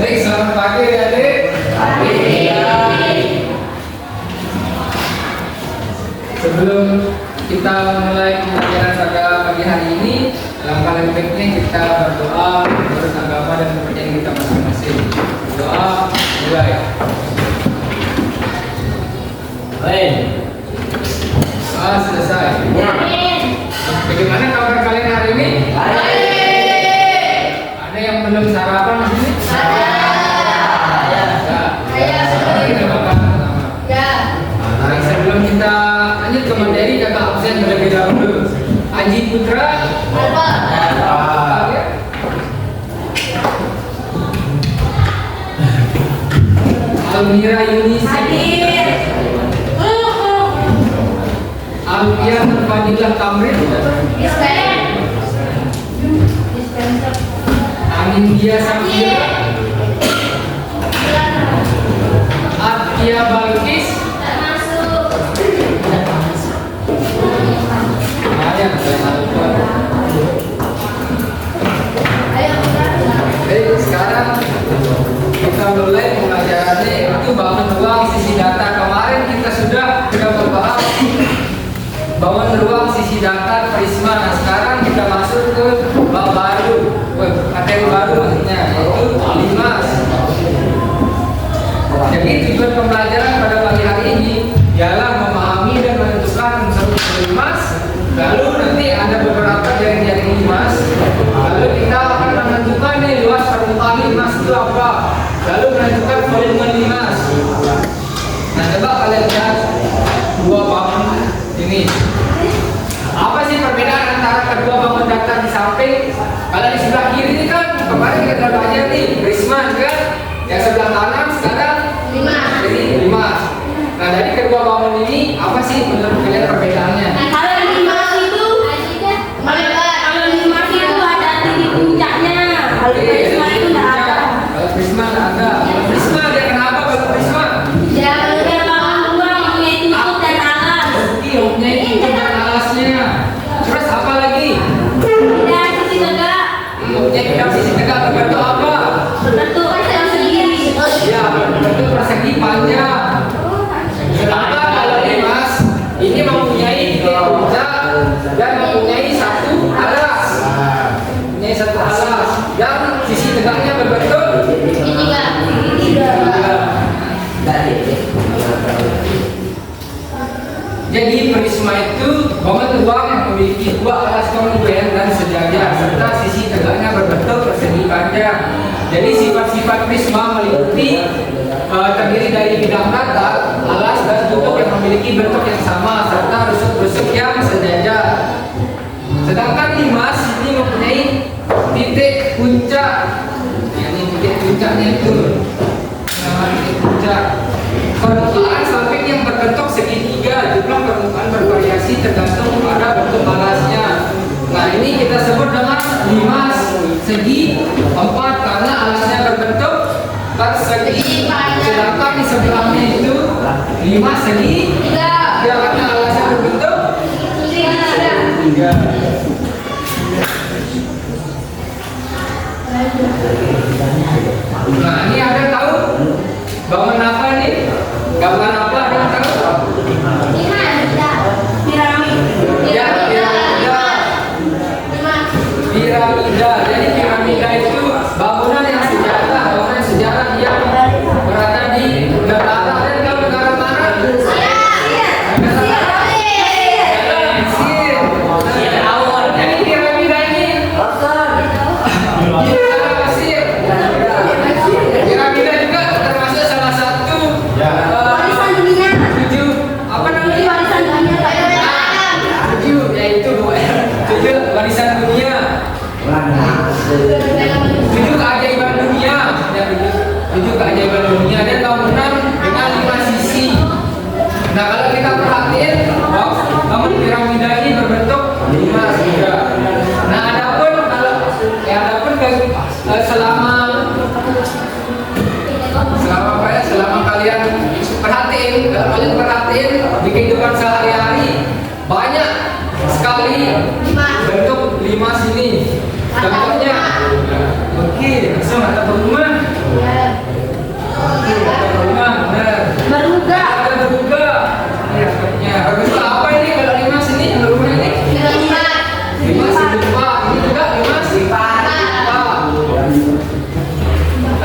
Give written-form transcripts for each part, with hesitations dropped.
Baik, selamat pagi adik. Sebelum kita mulai pembelajaran pada pagi hari ini, langkah baiknya kita berdoa menurut agama dan kepercayaan kita masing-masing. Doa mulai. Baik. Selesai. Bagaimana kabar kalian hari ini? Ada yang belum sarapan di sini? Kita makan pertama. Nah, sebelum kita lanjut ke materi, kakak absen terlebih dahulu. Aji Putra. Almira Yunisi. Alfia Fadilah Tamrin. Anindya Safira. Atia Balkis. Baik, sekarang kita mulai pembelajarannya, yaitu bangun ruang sisi data. Kemarin kita sudah membahas bangun ruang sisi data Prisma. Nah, sekarang kita masuk ke bab baru, materi baru maksudnya, yaitu LIMAS. Jadi tujuan pembelajaran pada pagi hari ini ialah memahami dan menentukan unsur LIMAS. Lalu nanti ada beberapa jaring-jaring LIMAS. Lalu kita akan menentukan nih luas permukaan LIMAS itu apa. Lalu menentukan volume LIMAS. Nah, coba kalian lihat dua bangun ini. Apa sih perbedaan antara kedua bangun data di samping? Kalau di sebelah kiri ini kan kemarin kita belajar nih Prisma kan, yang sebelah kanan sekarang jadi LIMAS. Nah, dari kedua bangun ini apa sih menurut kalian perbedaannya? Kalau LIMAS itu ada titik puncaknya. Kalau Prisma itu tidak ada. Kalau Prisma tidak ada. Kalau Prisma dia kenapa kalau Prisma? Ya, dia bangun ruang punya tutup dan alas. Punya tutup dan alasnya. Terus apa lagi? Tidak sisi tegak. Punya kita sisi tegak berbentuk apa? Berbentuk persegi. Ya, berbentuk persegi panjang. Sedangkan kalau LIMAS ini mempunyai titik puncak dan mempunyai satu alas. Mempunyai satu alas yang sisi tegaknya berbentuk Segitiga. Jadi Prisma itu bangun ruang yang memiliki dua alas konven dan sejajar serta sisi tegaknya berbentuk persegi panjang. Jadi sifat-sifat Prisma meliputi terdiri dari bidang rata, alas dan tutup yang memiliki bentuk yang sama serta rusuk-rusuk yang sejajar. Sedangkan LIMAS ini mempunyai titik puncak. Nah, ini titik puncaknya itu. Nama titik puncak. Permukaan samping yang berbentuk segitiga, jumlah permukaan bervariasi tergantung pada bentuk alasnya. Nah, ini kita sebut dengan LIMAS segi 4 karena alasnya berbentuk persegi. Sedangkan di sebelahnya itu LIMAS segi 3 karena alasnya berbentuk segitiga. Nah, ini ada tahu bangun apa nih? Bangunan apa ada yang tahu? Ya, piramida. Jadi piramida itu bangunan yang sejarah, bangunan sejarah yang berada di negara. Ada yang tahu negara mana? Mesir. Jadi piramida ini di negara Mesir.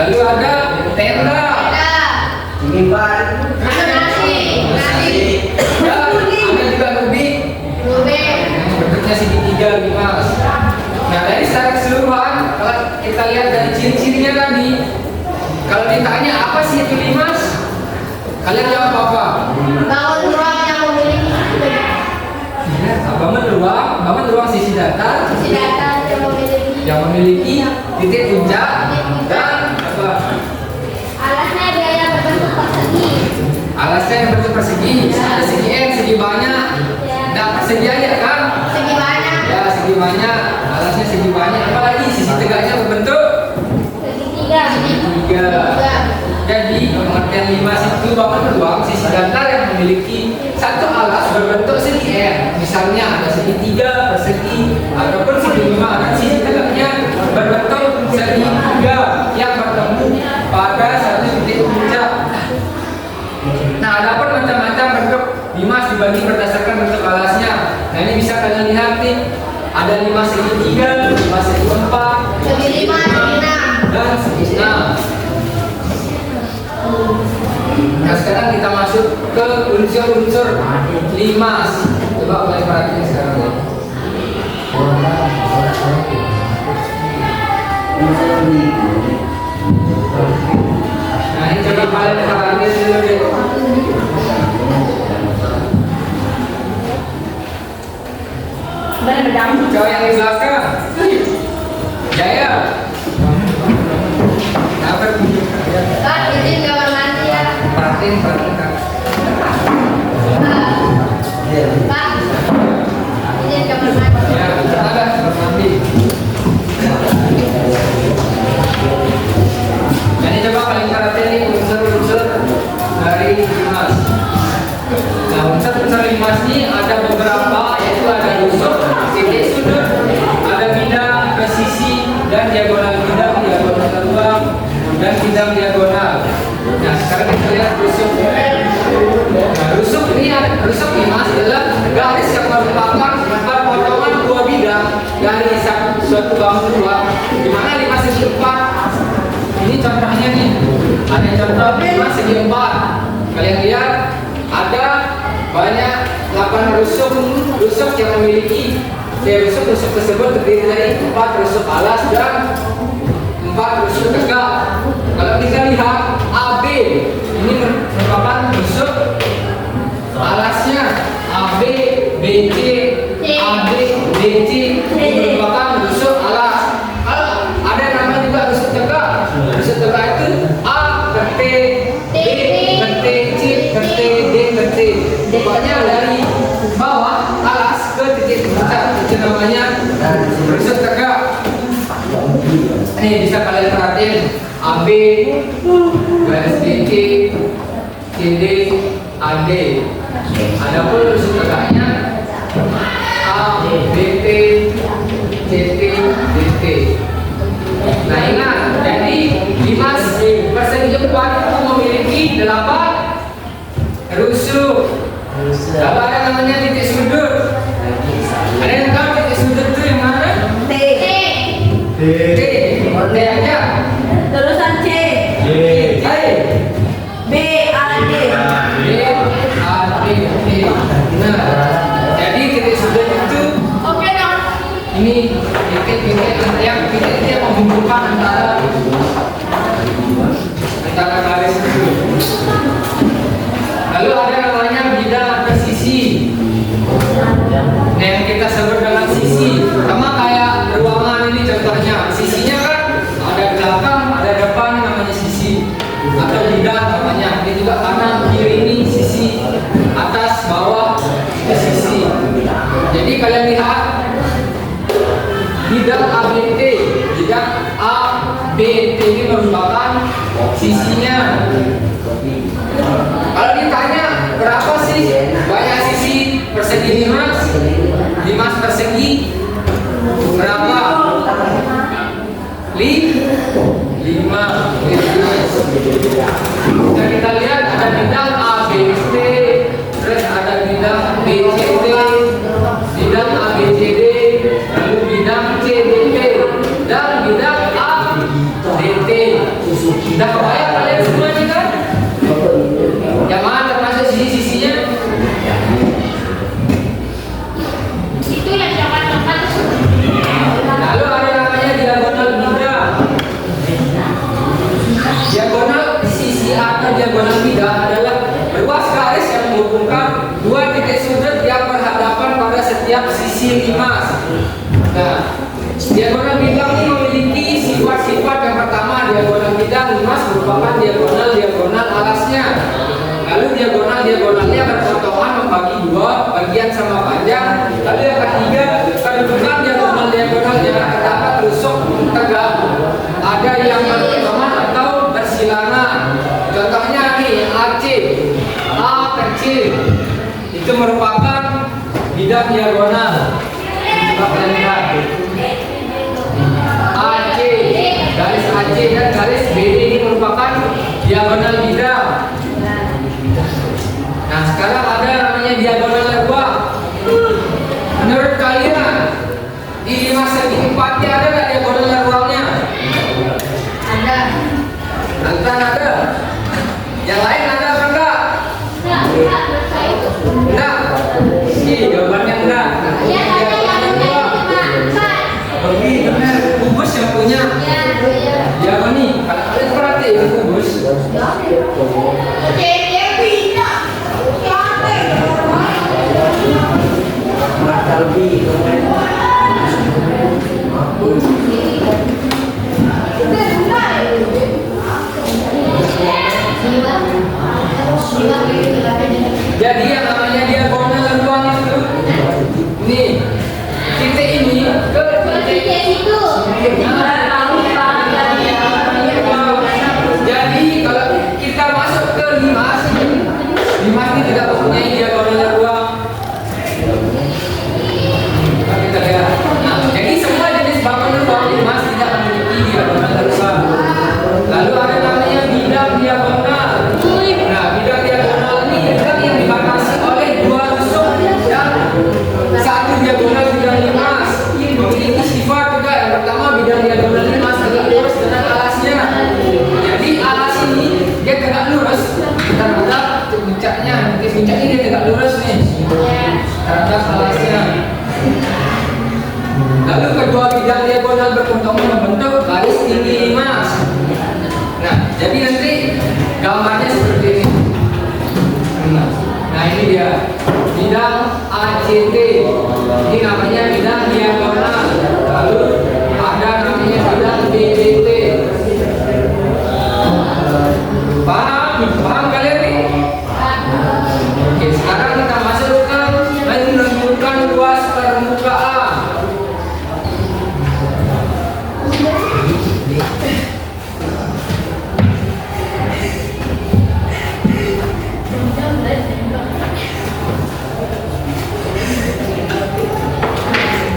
Lalu ada tenda. Nasi. Dan ada juga lubik. Bentuknya segitiga Mas. Nah dari secara keseluruhan, kalau kita lihat dari ciri-cirinya tadi, kalau ditanya apa sih itu limas, kalian jawab apa? Bangun ruang yang memiliki Bangun ruang sisi datar sisi datar yang memiliki titik puncak dan apa? alasnya dia yang berbentuk persegi. Alasnya yang berbentuk persegi, ada segi N, segi banyak, dan persegi aja kan? Segi banyak. Ya segi banyak, alasnya segi banyak, apalagi sisi tegaknya berbentuk Segitiga. tiga. Jadi pengertian limas itu bangun ruang sisi datar yang memiliki satu alas berbentuk segi N. Misalnya ada segitiga, persegi, ataupun segi lima dan sisi tegaknya berbentuk segitiga yang bertemu pada satu titik puncak. Nah, ada pun macam-macam bentuk limas dibagi berdasarkan bentuk alasnya. Nah, ini bisa kalian lihat nih. Ada limas segitiga, limas segi empat, Segi lima, segi enam. dan segi enam. Nah sekarang kita masuk ke unsur-unsur limas. Coba kalian perhatiin sekarang ya. Nah ini coba kalian perhatiin dulu deh. Coba yang di belakang. Jaya. Apa? Kak, izin kamar mandi ya. Perhatiin Kak. Kak, izin kamar mandi. Ya, ada mandi. Jadi coba kalian perhatiin nih unsur-unsur dari limas. Nah, unsur-unsur limas ini ada beberapa, yaitu ada rusuk, titik sudut, ada bidang, presisi, dan diagonal bidang, diagonal terbang, dan bidang diagonal. Nah, sekarang kita lihat rusuk. Nah, rusuk limas adalah garis yang merupakan perpotongan dua bidang dari suatu bangun ruang, di mana limas segi empat. Ini contohnya nih, ada contoh limas segi empat. Kalian lihat ada banyak 8 rusuk yang memiliki rusuk tersebut terdiri dari 4 rusuk alas dan 4 rusuk tegak. Kalau kita lihat AB ini merupakan rusuk alasnya, AB, BC, AB, BC ini merupakan rusuk alas. Kalau ada nama juga rusuk tegak itu A ke T, B ke T, C ke T, D ke T. Pokoknya dari bawah alas ke titik puncak itu namanya rusuk tegak. Ini bisa kalian perhatiin AB, garis BC, CD, AD. Adapun rusuk tegaknya A, BP, CT, DT. Nah ingat, jadi limas persegi empat itu memiliki 8 rusuk. Lalu ada namanya titik sudut. Ada yang tahu titik sudut itu yang mana? T. T. T aja. Terusan C. T. B, A, D. B, A, D, T. Nah, jadi titik sudut itu Oke dong. ini titik-titik yang menghubungkan antara garis itu. Lalu ada namanya bidang presisi. Nah, yang kita sebut dengan sisi, sama kayak ruangan ini contohnya. Sisinya kan ada belakang, ada depan, namanya sisi. Atau bidang namanya. Ini juga kanan, kiri ini sisi, atas, bawah itu sisi. Jadi kalian lihat bidang ABT, bidang ABT ini merupakan sisinya. Kalau ditanya berapa sih banyak sisi persegi limas persegi berapa? 5. Dan kita lihat ada bidang ABT, terus ada bidang BCD, bidang ABCD, lalu bidang CDP, dan bidang ADT. ABT. Sudah kebayang kalian semuanya kan? Yang mana termasuk sisi-sisinya? Itu yang coklat-coklat. Lalu ada namanya diagonal bidang. Diagonal sisi atau diagonal bidang adalah ruas garis yang menghubungkan dua titik sudut yang berhadapan pada setiap sisi limas. Nah, diagonal bidang ini memiliki sifat-sifat. Yang pertama, diagonal bidang limas merupakan diagonal alasnya. Lalu diagonalnya berpotongan membagi dua bagian sama panjang. Lalu yang ketiga, kedudukan diagonalnya terdapat rusuk tegak. Ada yang berpotongan atau bersilangan. Contohnya nih AC, A kecil, itu merupakan bidang diagonal. Coba kalian lihat. AC, garis AC dan garis BD ini merupakan diagonal bidang. Nah, sekarang ada namanya diagonal ruang. Menurut kalian di 5 segi 4 ada nggak diagonal ruangnya? Ada. Nanti ada. Yang lain ada apa enggak? Enggak, saya itu. Enggak. Jawabannya enggak. Ya, ada yang Ruang. empat. Benar. Kubus yang punya. Ya, ya. Diagonal nih. Kalau kalian perhati ini kubus. Jadi yang namanya diagonal ruang itu, nih titik ini ke titik itu. Jadi kalau kita masuk ke limas ini tidak mempunyai diagonal ruang. Kita lihat. Nah, jadi semua jenis bangunan ruang limas tidak memiliki diagonal ruang. Lalu ada namanya bidang diagonal. Nah, bidang diagonal ini bidang yang dibatasi oleh dua rusuk dan satu diagonal bidang limas. Memiliki sifat juga. Yang pertama, bidang diagonal limas tegak lurus dengan alasnya. Jadi alas ini dia tegak lurus terhadap puncaknya. Di puncak ini dia tegak lurus nih terhadap alasnya. Lalu kedua bidang diagonal berpotongan membentuk garis tinggi limas. Nah, jadi nanti gambarnya seperti ini. Nah, ini dia bidang ACT. Ini namanya bidang diagonal. Lalu ada namanya bidang BDT. Paham kalian nih? Oke, sekarang kita masuk ke menentukan ruas permukaan.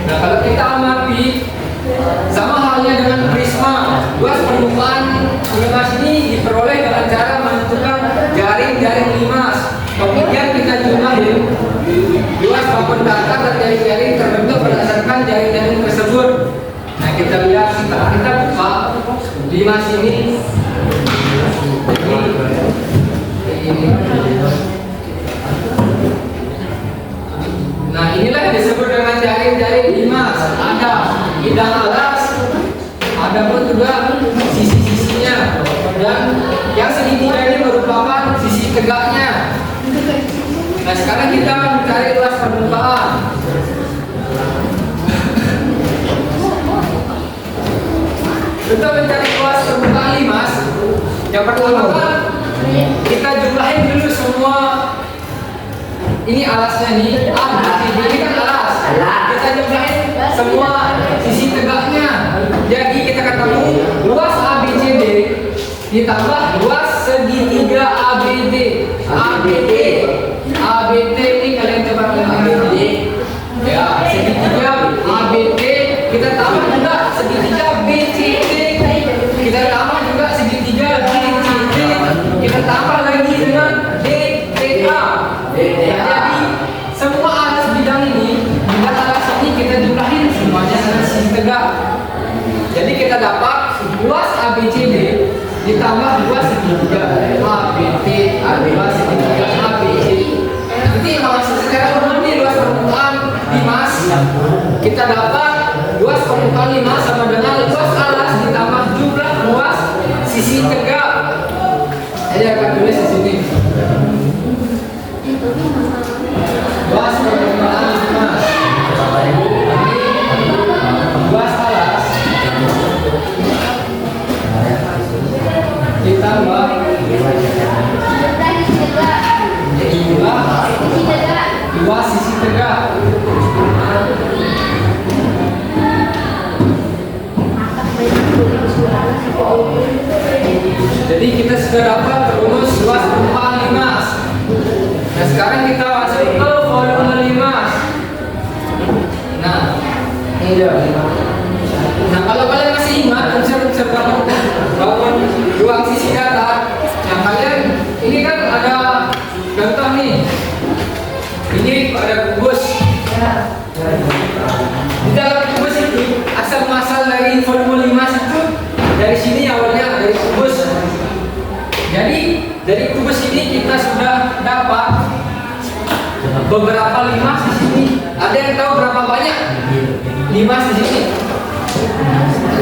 Nah, kalau kita amati sama halnya dengan prisma, ruas permukaan limas ini diperoleh dengan cara menentukan jaring-jaring limas. Kemudian kita jumlahin luas maupun datar dan jaring-jaring terbentuk berdasarkan jaring-jaring tersebut. Nah, kita lihat kita buka limas ini. Nah, inilah yang disebut dengan jaring-jaring limas. Ada bidang alas, ada pun juga sisi-sisinya, dan yang segitiga ini merupakan sisi tegaknya. Nah, sekarang kita mencari luas permukaan. Untuk mencari luas permukaan limas, yang pertama kan kita jumlahin dulu semua. Ini alasnya nih, A, B, C, D ini kan alas. Kita jumlahin semua sisi tegaknya. Jadi kita ketemu luas A, B, C, D ditambah luas segitiga ABD. ABD, ABT ini kalian coba ABD. Ya, segitiga ABD kita tambah juga segitiga BCD. Kita tambah juga segitiga BCD. Kita tambah lagi dengan DTA. Jadi semua alas bidang ini, dengan alas ini kita jumlahin semuanya dengan sisi tegak. Jadi kita dapat luas ABCD segitiga A, B, T, A2 segitiga A, B, C. Nanti langsung secara umum nih luas permukaan 5 kita dapat luas permukaan 5 sama dengan luas alas ditambah jumlah luas sisi tegak. Saya akan tulis di sini. Luas permukaan 5 luas alas ditambah luas sisi tegak. Jadi kita sudah dapat rumus luas permukaan limas. Nah sekarang kita masuk ke volume limas. Nah ini dia. Nah kalau kalian masih ingat konsep bangun ruang sisi datar, nah kalian ini kan ada contoh nih. Ini ada kubus. Di dalam kubus itu asal muasal dari volume limas itu dari sini awalnya dari kubus. Jadi dari kubus ini kita sudah dapat beberapa limas di sini. Ada yang tahu berapa banyak limas di sini?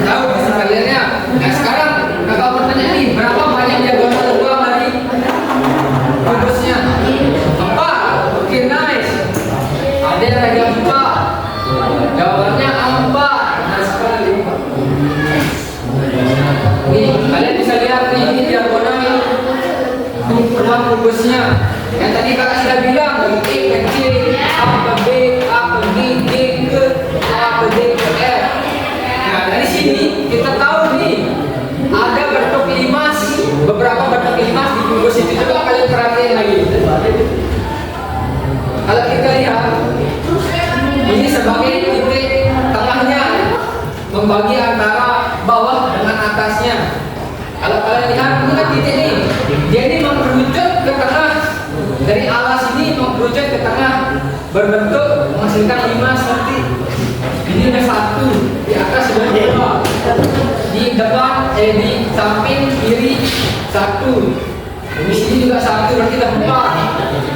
Tahu pasti kaliannya. Nah sekarang kakak bertanya nih, berapa banyak diagonal ruang dari kubusnya? 4. Oke, nice. Ada yang lagi 4. Jawabannya 4. Nah sekali. Nih, kalian bisa lihat nih, ini diagonal ruang kubusnya. Yang tadi kakak sudah bilang dari E ke C, A ke B, A ke D, D ke A ke D ke F. Nah dari sini kita tahu nih ada bentuk limas, beberapa bentuk limas di kubus itu. Coba kalian perhatiin lagi. Kalau kita lihat ini sebagai titik tengahnya membagi antara bawah dengan atasnya. Kalau kalian lihat ini kan titik nih, dia ini mengerucut ke tengah. Dari alas ini mengerucut ke tengah berbentuk menghasilkan limas nanti. Ini ada 1 di atas sudah 2 di depan di samping kiri 1 di sini juga 1 berarti ada 4.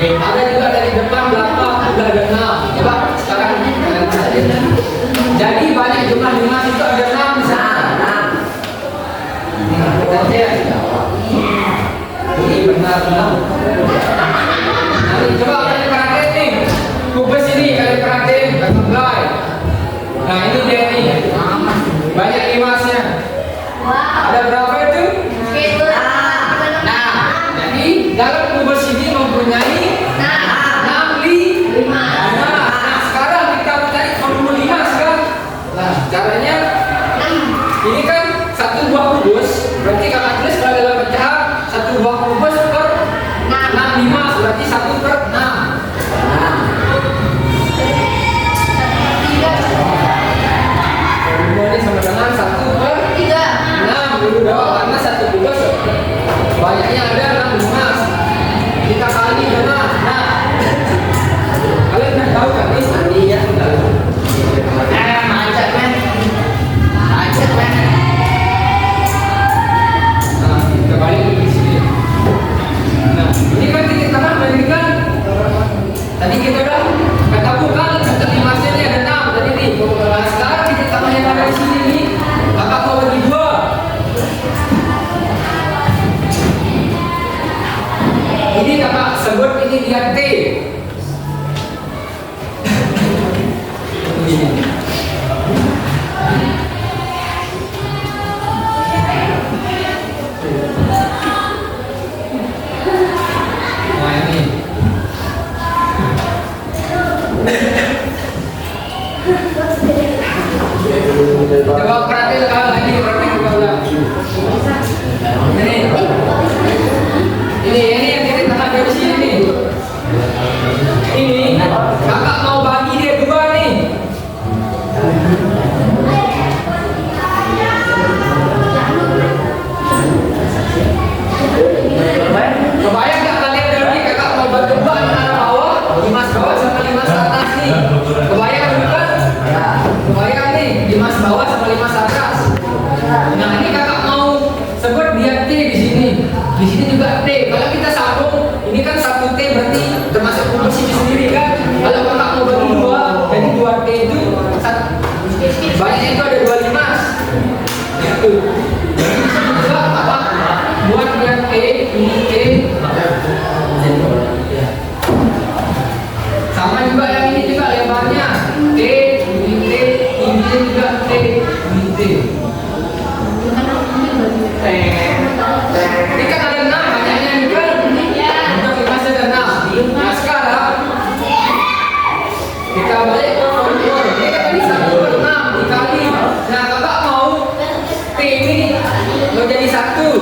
Ada juga dari depan belakang sudah ada 6. Coba sekarang kalian lihat. Jadi banyak jumlah limas itu ada 6 di sana. Kita lihat. Ini benar-benar. Nanti coba kalian perhatiin nih. Kubus ini kalian perhatiin, mulai. Nah ini dia nih. Banyak limasnya. Ada berapa itu? Nah, jadi dalam kubus ini mempunyai 6 limas. Nah, sekarang kita mencari volume limas kan? Nah, caranya ini kan 1 buah kubus. Berarti kakak tulis kalau dalam pecahan 1 buah kubus per 6 limas. Berarti 1 per 6. Volume ini sama dengan 1 per 6 dulu dong, karena 1 kubus banyaknya ada 6 limas. Kita kali dengan. Nah, kalian udah tahu kan ini mandi ya sudah. Macet men. Nah, kita balik ke sini. Nah, ini kan titik tengah memberikan. Tadi kita udah ketemu kan bentuk limasnya ini ada 6 tadi nih. Nah, sekarang titik tengah yang ada di sini nih, kakak mau bagi 2. Ini kakak sebut ini dia T. Ini. Nah ini. Coba perhatiin lagi, perhatiin ulang. Ini yang titik tengah dari sini nih. Di sini juga T. Kalau kita sambung, ini kan 1 T berarti termasuk kubus ini sendiri kan. Kalau kakak mau bagi 2, jadi 2 T itu banyaknya itu ada 2 limas. Itu. Jadi di sini juga apa? Buat yang T, ini T. Sama juga yang ini juga lebarnya T, ini T, ini juga T, ini T. Ini kan ada 6 banyaknya ini kan. Untuk limas ada 6. Nah sekarang kita balik ke formula. Ini kan tadi 1/6 dikali. Nah kakak mau T ini mau jadi 1.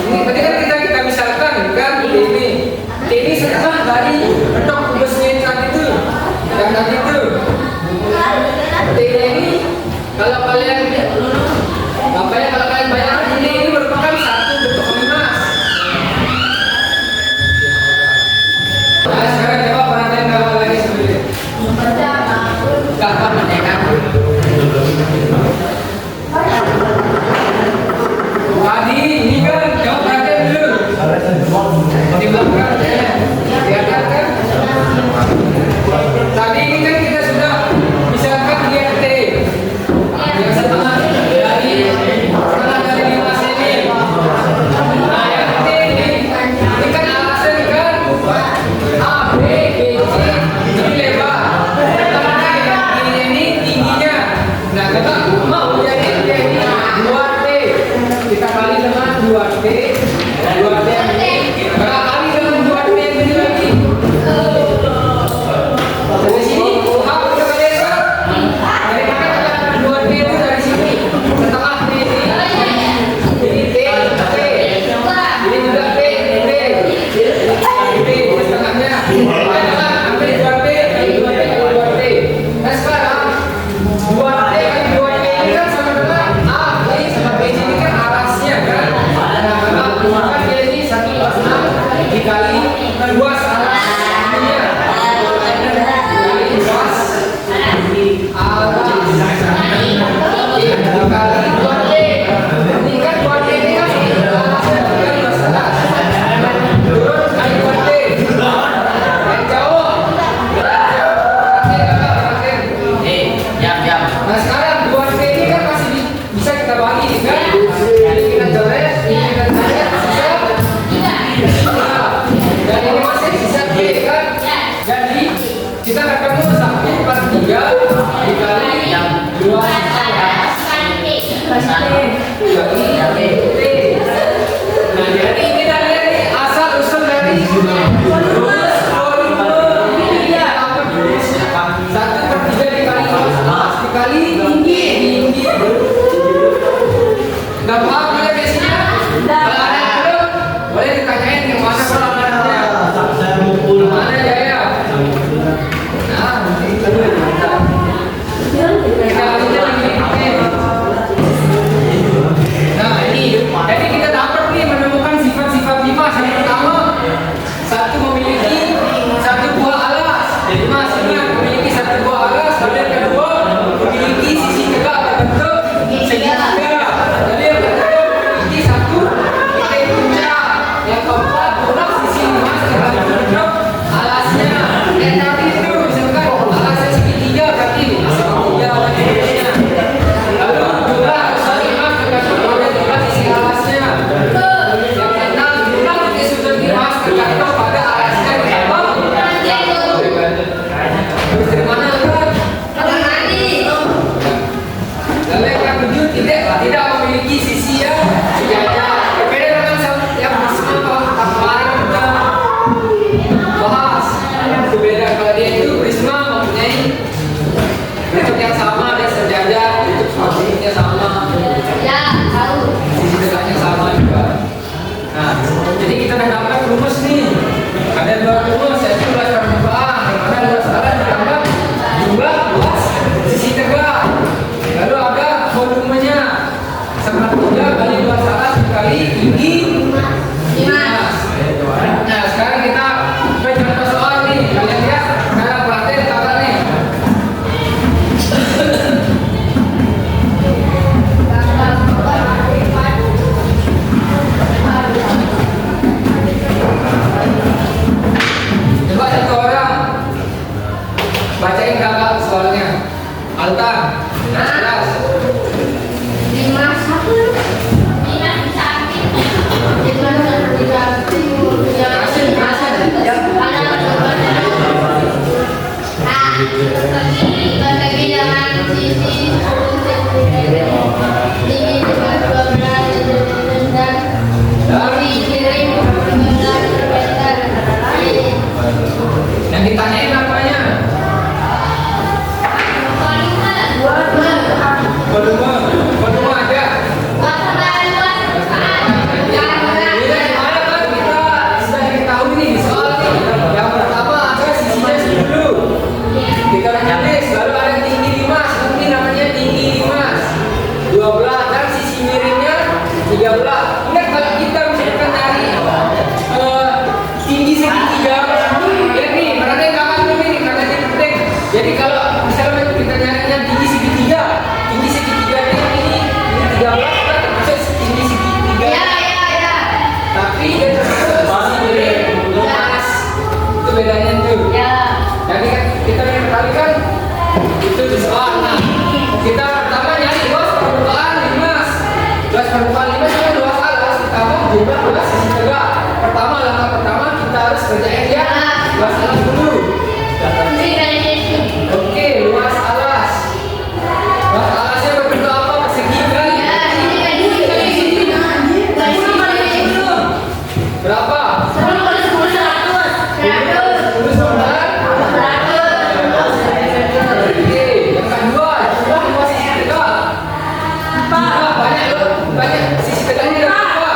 Ini tadi kan kita misalkan kan T ini. T ini setengah dari bentuk kubusnya yang tadi itu. Yang tadi itu. T ini kalau kalian kalau kalian bayangkan ini merupakan 1 bentuk limas. Nah sekarang coba perhatian gambar lagi sendiri. Gambar menyekan. Tadi ini kan coba perhatian dulu. Di belakang ya. Lihat kan? Tadi ini kan kita sudah misalkan dia T. Yang setengah dari limas ini. Nah yang T ini kan alasan kan A, B, B, C ini lebar. Tengahnya yang ini tingginya. Nah kita mau jadi ini 2T. Kita kali dengan 2T. 2T yang ini. Kita kali dengan 2T yang ini lagi. Dari sini A udah kalian kan? Dari mana kita 2T itu dari sini. Setengah T ini. Ini T, T. Ini juga T, T. T, setengahnya. Ambil 2T, 2T. Nah sekarang 2T kali 2T ini kan sama dengan A, B sama B ini kan arasnya kan. Nah kan dia ini 1/6 dikali 2 aras ininya. Dikali 2 dikali 2T. Ini kan 2T ini kan arasnya kan 12. Turun kali 2T. Yang jauh. Nah sekarang 2T ini kan masih bisa kita bagi kan? Ini kita coret, ini kita coret, sisa. Dan ini masih sisa T kan? Jadi kita ketemu 1/3 dikali 2 T. Nah jadi ini tadi asal usul dari rumus volume ini ya apa rumusnya? 1/3 dikali 12 dikali tinggi. Nggak paham kalian biasanya? Kalau ada yang belum boleh ditanyain yang mana perlahannya. Mana permukaan. Nah, kita pertama nyari luas permukaan 5. Luas permukaan 5 sama luas alas ditambah jumlah luas sisi tegak. Pertama, langkah pertama kita harus kerjain ya luas alas dulu. Oke, luas alas. Luas alasnya berbentuk apa? Persegi kan? Berapa? 10 sama. Oke, yang kedua, jumlah luas sisi tegak. Banyak sisi tegaknya berapa?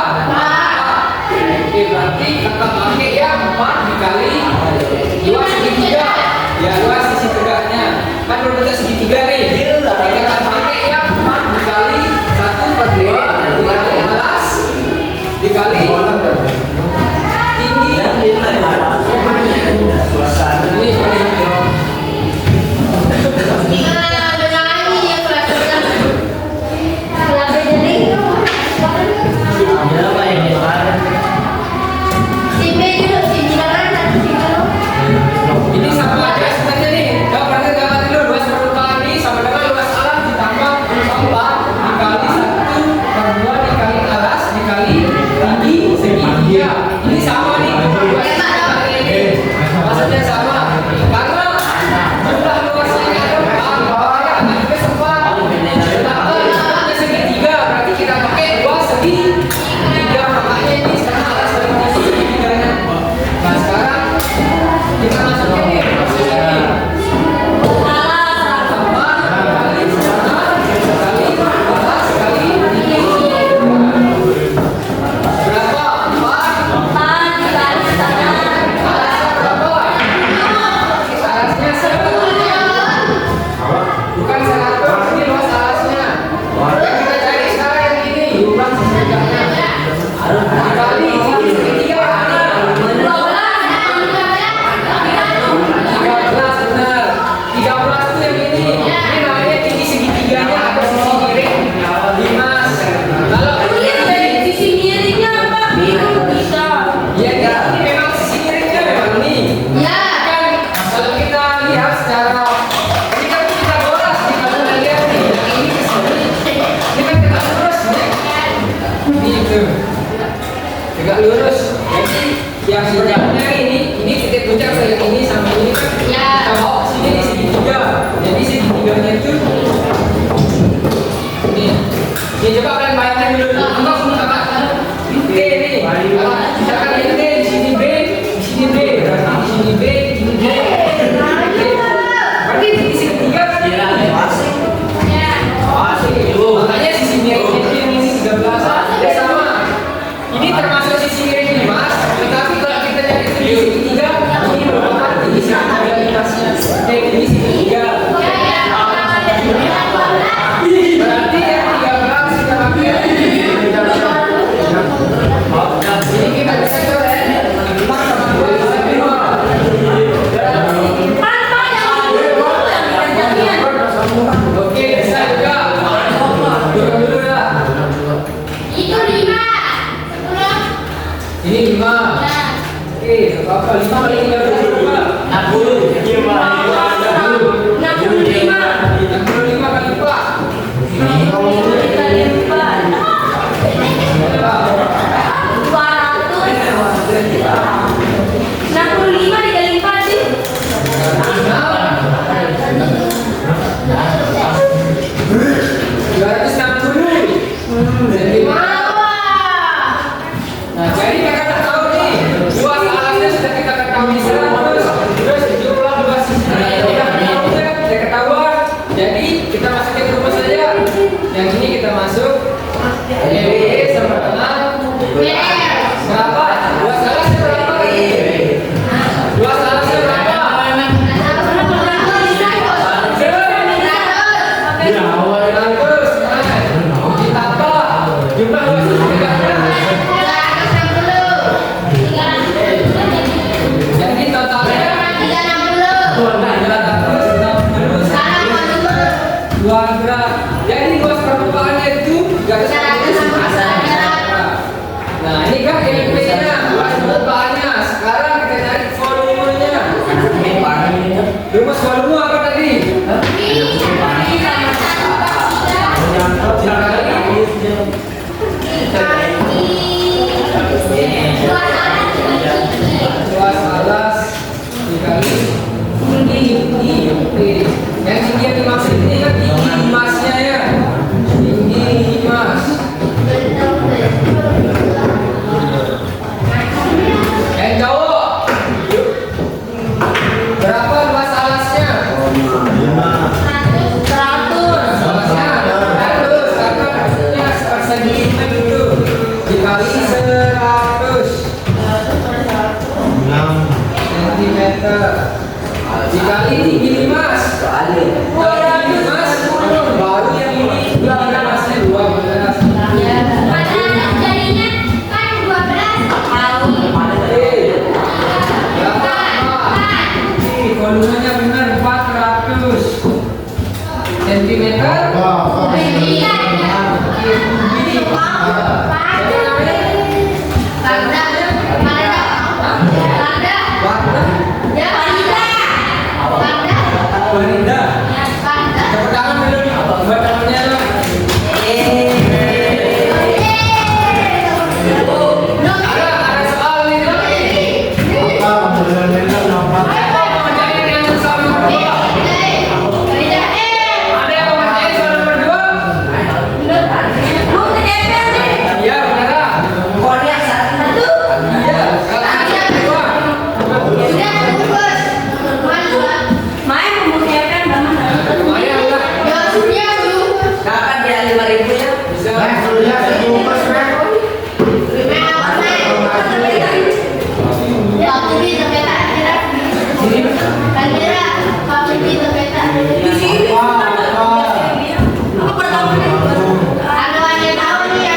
Oke, berarti kakak pakai ya 4 dikali luas segitiga. Ya, luas sisi tegaknya kan berbentuk segitiga nih. Kakak pakai ya 4 dikali 1/2 dikali alas dikali tinggi. Ini ini sama aja sebenarnya nih. Kalau berarti gambar dulu luas permukaan ini sama dengan luas alas ditambah 4 dikali 1/2 dikali alas dikali tinggi segitiga. Ini sama nih. Luas permukaan ini maksudnya sama. Karena jumlah luasnya ada 4, makanya kita sempat ditambah segitiga. Berarti kita pakai luas segitiga. Makanya ini sekarang alas dari tinggi segitiganya. Nah sekarang kita masukin nih prosesnya nih. Tegak lurus. Jadi yang sejauhnya ini titik puncak dari ini sampai ini kan kita bawa sini di segitiga. Jadi segitiganya itu ini coba kalian bayangkan dulu. Anggap semua kakak D nih. Misalkan ini D di sini B, di sini B, berarti di sini B, di sini B. Berarti di segitiga kan? Makanya sisi miringnya ini 13 sama. Ini termasuk sisi miring 5, tetapi kalau kita cari sisi segitiga, ini merupakan tinggi segitiga lintasnya. Ini segitiga. Berarti yang 13 kita pakai. Ini kita bisa coret 4 sama 2 bisa 5. Oke, bisa juga. Turun dulu ya. Itu 5. Ini 5. Oke, apa 5 kali 3 berapa? 60. Iya, Pak. 65 kali 4. Ini kali 4. 65 dikali 4 sih. 260. Jadi nah, jadi kakak tahu nih, luas alasnya sudah kita ketahui 100, terus jumlah luas sisinya kita ketahuan. Jadi kita masukin rumus saja. Yang ini kita masuk LE sama dengan berapa? Luas alasnya berapa? Luas alasnya berapa? 100. Ditambah jumlah luas sisinya. Jadi totalnya 200. Jadi luas permukaannya itu 300. Nah ini kan LP-nya, luas permukaannya. Sekarang kita cari volumenya. Rumus volume apa tadi? Dikali gini mas. Kali ini mas. Baru yang ini masnya 12. Padahal jadinya kan 12 tahun. Volumenya benar 400 cm. Wanita. Tepuk tangan dulu. Buat temannya lo. Ada soal nih lo. Ada yang mau ngerjain soal nomor 2? Iya beneran. Iya. Kalau ada dua. Lumayan lah. Dapat dia 5.000 ya?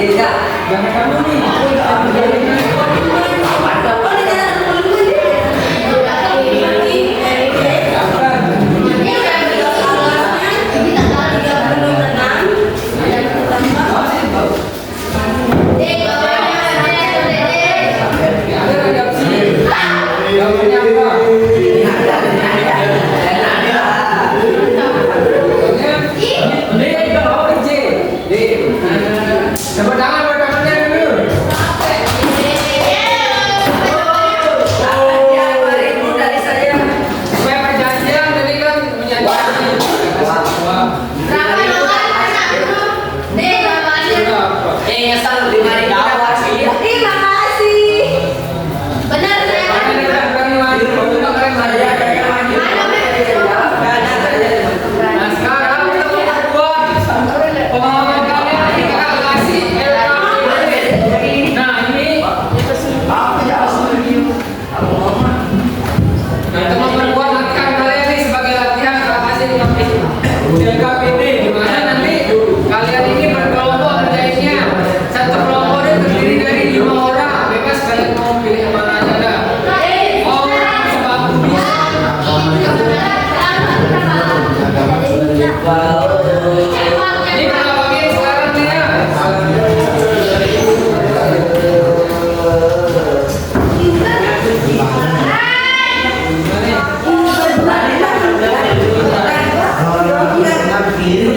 Bisa. Ini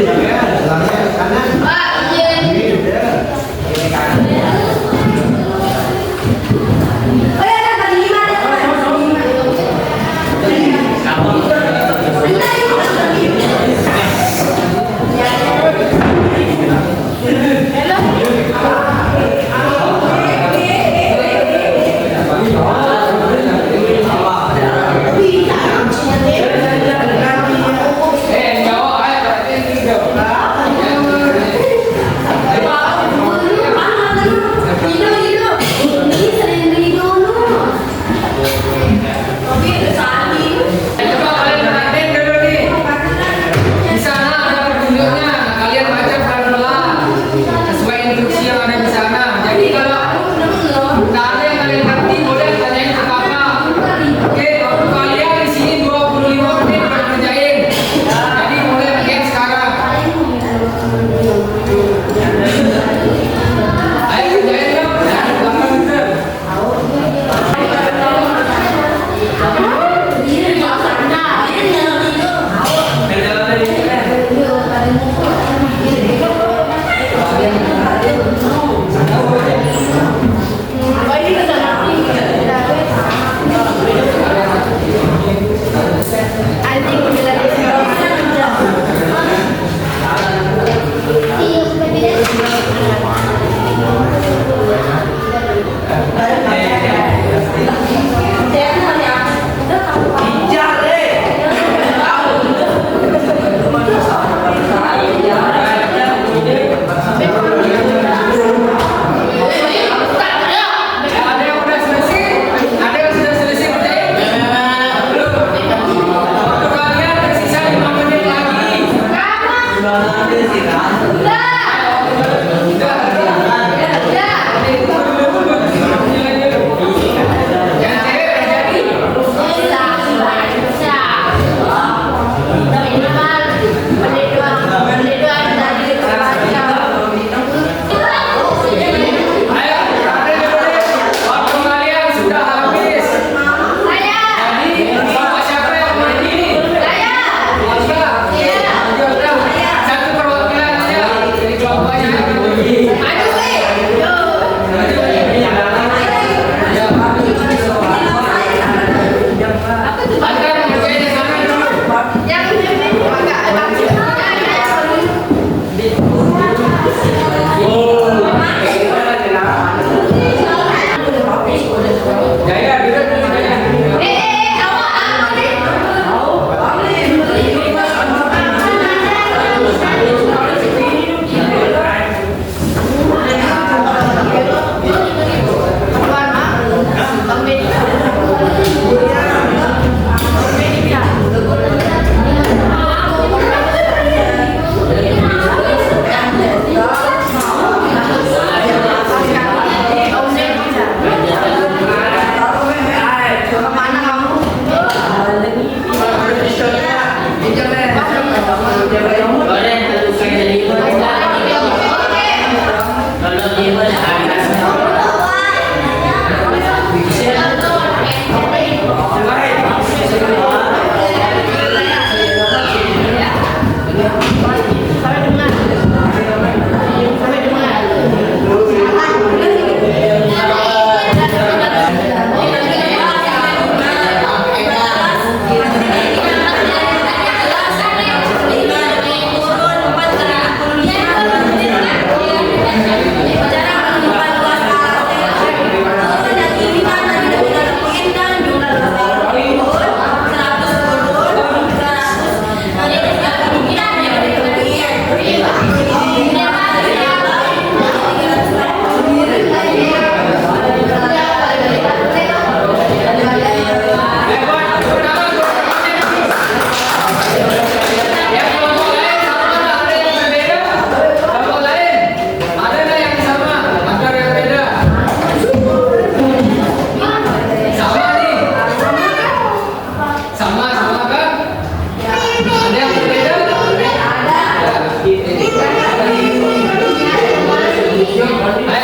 Ada yang berbeda? Ada. Ya, ini kan ada di ayo